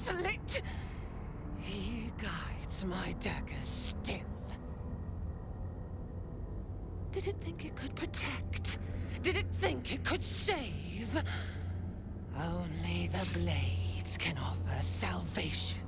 slit. He guides my daggers still. Did it think it could protect? Did it think it could save? Only the blades can offer salvation.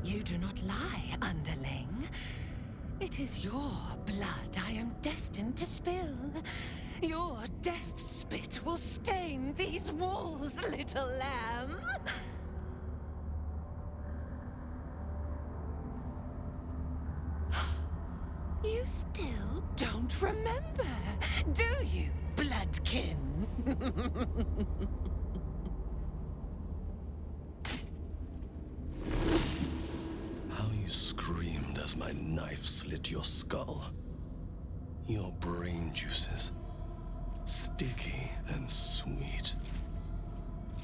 You do not lie, underling. It is your blood I am destined to spill. Your death spit will stain these walls, little lamb. You still don't remember, do you, bloodkin? Screamed as my knife slit your skull. Your brain juices, sticky and sweet.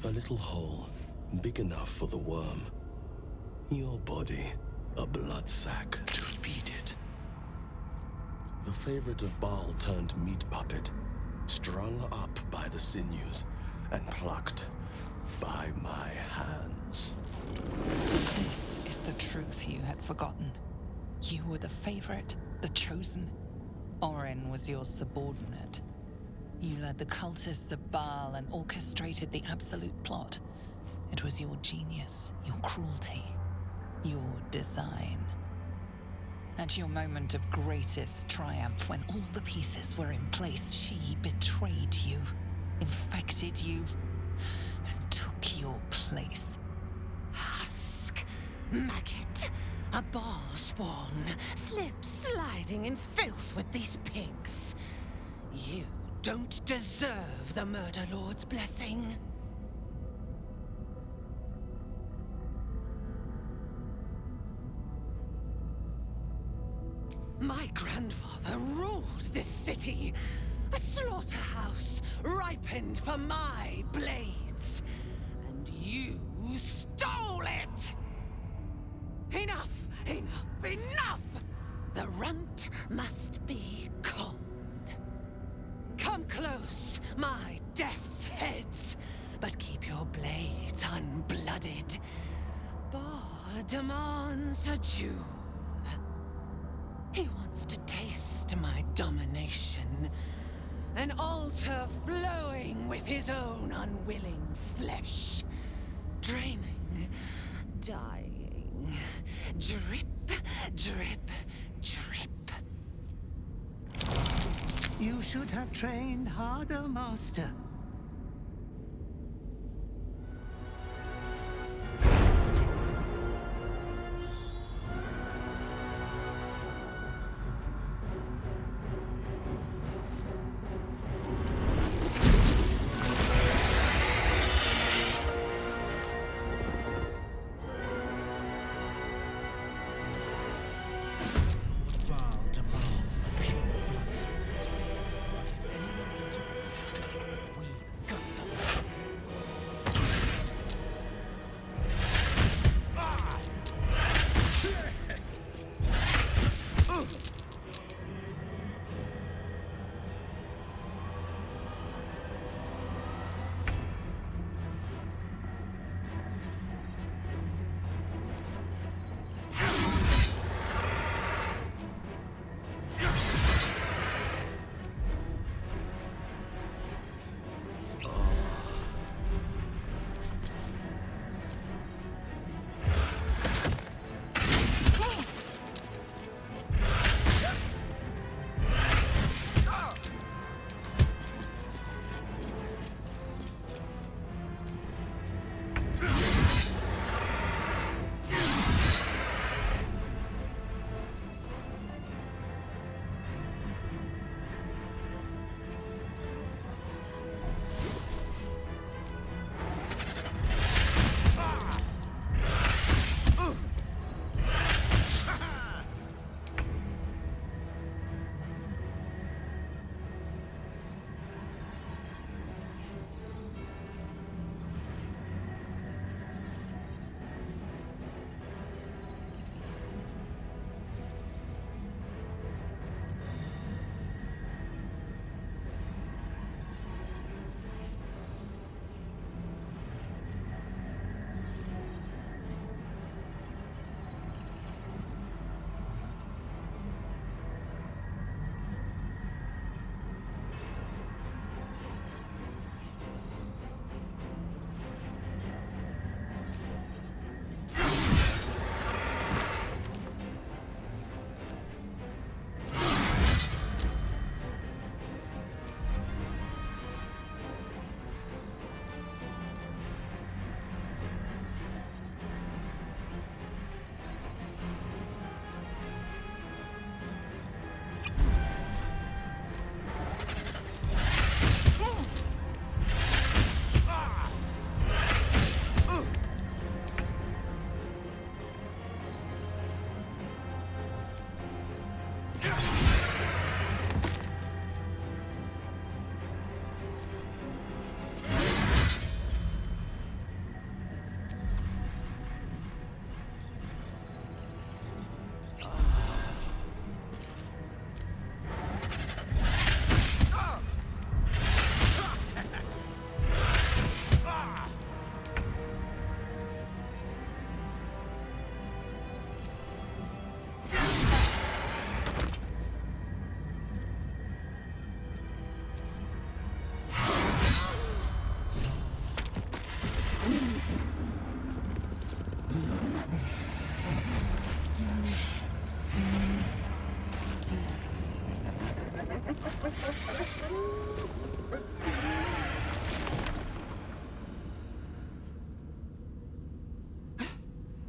A little hole, big enough for the worm. Your body, a blood sack to feed it. The favorite of Bhaal turned meat puppet, strung up by the sinews and plucked by my hands. This is the truth you had forgotten. You were the favorite, the chosen. Orin was your subordinate. You led the cultists of Bhaal and orchestrated the absolute plot. It was your genius, your cruelty, your design. At your moment of greatest triumph, when all the pieces were in place, she betrayed you, infected you, and took your place. Maggot, a Bhaal spawn, sliding in filth with these pigs. You don't deserve the Murder Lord's blessing. My grandfather ruled this city, a slaughterhouse ripened for my blades, and you stole it! Enough! Enough! Enough! The runt must be cold. Come close, my death's heads, but keep your blades unblooded. Bhaal demands a jewel. He wants to taste my domination, an altar flowing with his own unwilling flesh, draining, dying, drip, drip, drip. You should have trained harder, Master. We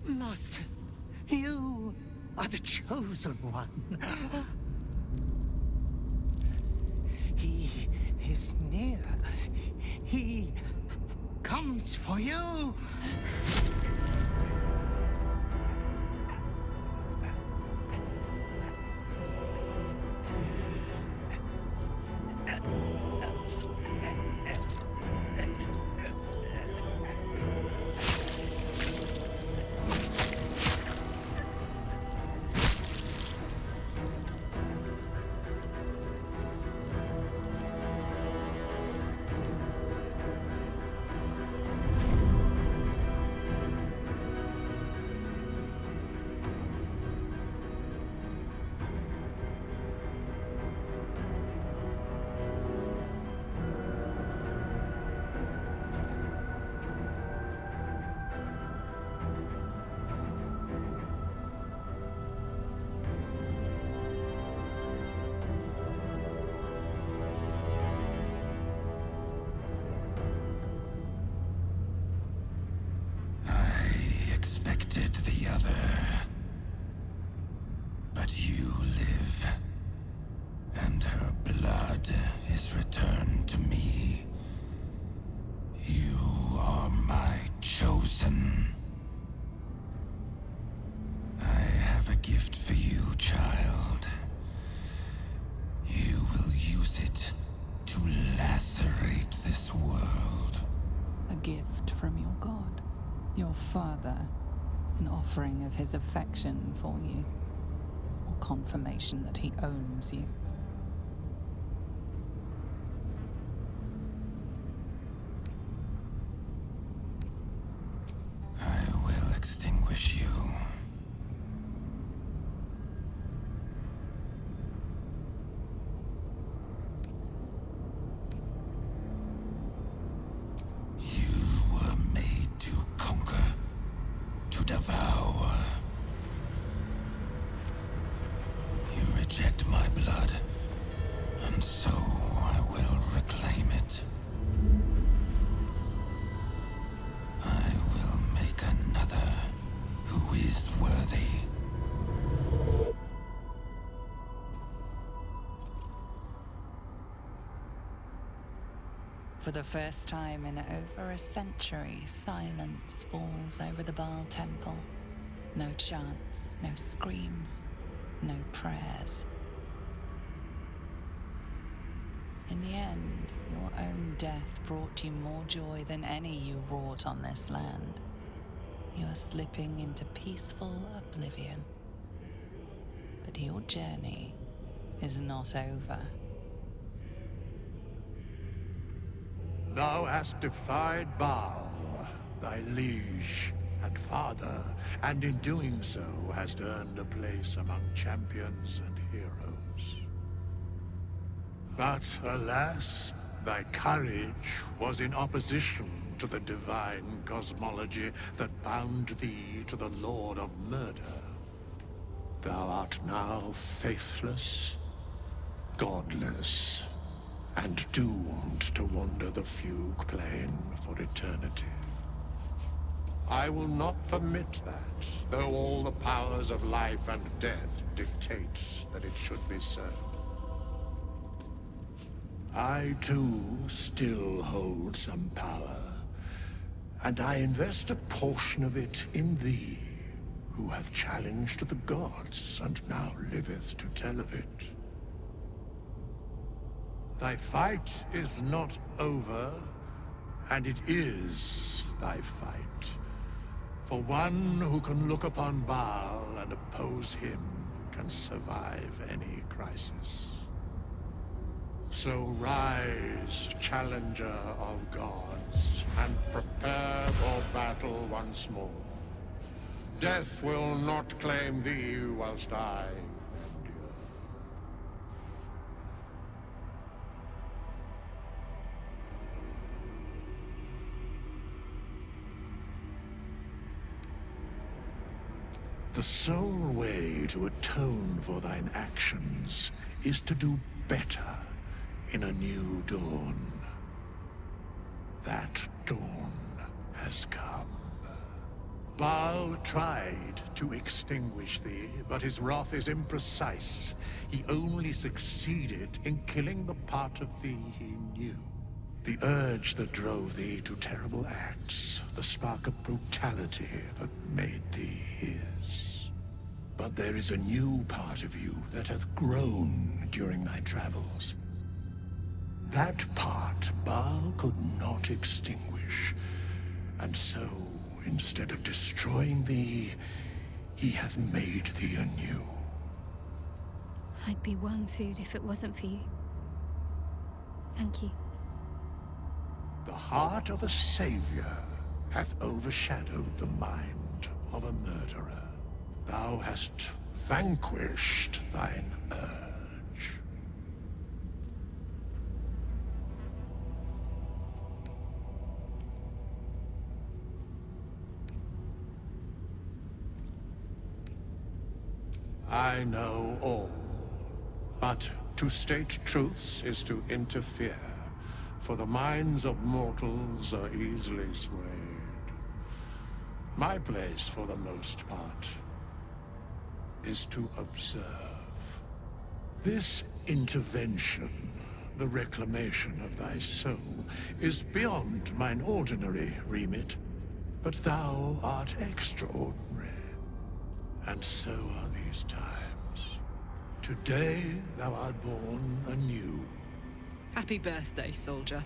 Master, you are the chosen one. He is near. He comes for you. The other. But you live, and her blood is returned to me. You are my chosen. I have a gift for you, child. You will use it to lacerate this world. A gift from your god, your father. An offering of his affection for you, or confirmation that he owns you. I will extinguish you. You were made to conquer. To devour. You reject my blood, and so I will reclaim it. I will make another who is worthy. For the first time in over a century, silence falls over the Bhaal temple. No chants, no screams, no prayers. In the end, your own death brought you more joy than any you wrought on this land. You are slipping into peaceful oblivion. But your journey is not over. Thou hast defied Bhaal, thy liege and father, and in doing so hast earned a place among champions and heroes. But alas, thy courage was in opposition to the divine cosmology that bound thee to the Lord of Murder. Thou art now faithless, godless, and doomed to wander the fugue plane for eternity. I will not permit that, though all the powers of life and death dictate that it should be so. I, too, still hold some power, and I invest a portion of it in thee, who hath challenged the gods and now liveth to tell of it. Thy fight is not over, and it is thy fight. For one who can look upon Bhaal and oppose him can survive any crisis. So rise, challenger of gods, and prepare for battle once more. Death will not claim thee whilst I endure. The sole way to atone for thine actions is to do better in a new dawn. That dawn has come. Bhaal tried to extinguish thee, but his wrath is imprecise. He only succeeded in killing the part of thee he knew. The urge that drove thee to terrible acts, the spark of brutality that made thee his. But there is a new part of you that hath grown during thy travels. That part Bhaal could not extinguish, and so, instead of destroying thee, he hath made thee anew. I'd be worm food if it wasn't for you. Thank you. The heart of a savior hath overshadowed the mind of a murderer. Thou hast vanquished thine urge. I know all, but to state truths is to interfere, for the minds of mortals are easily swayed. My place, for the most part, is to observe. This intervention, the reclamation of thy soul, is beyond mine ordinary remit, but thou art extraordinary. And so are these times. Today thou art born anew. Happy birthday, soldier.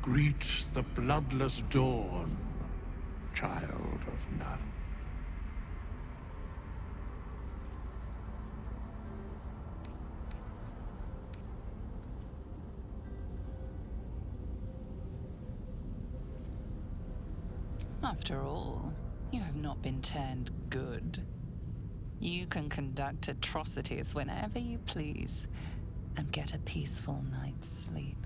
Greet the bloodless dawn, child of none. After all, you have not been turned good. You can conduct atrocities whenever you please, and get a peaceful night's sleep.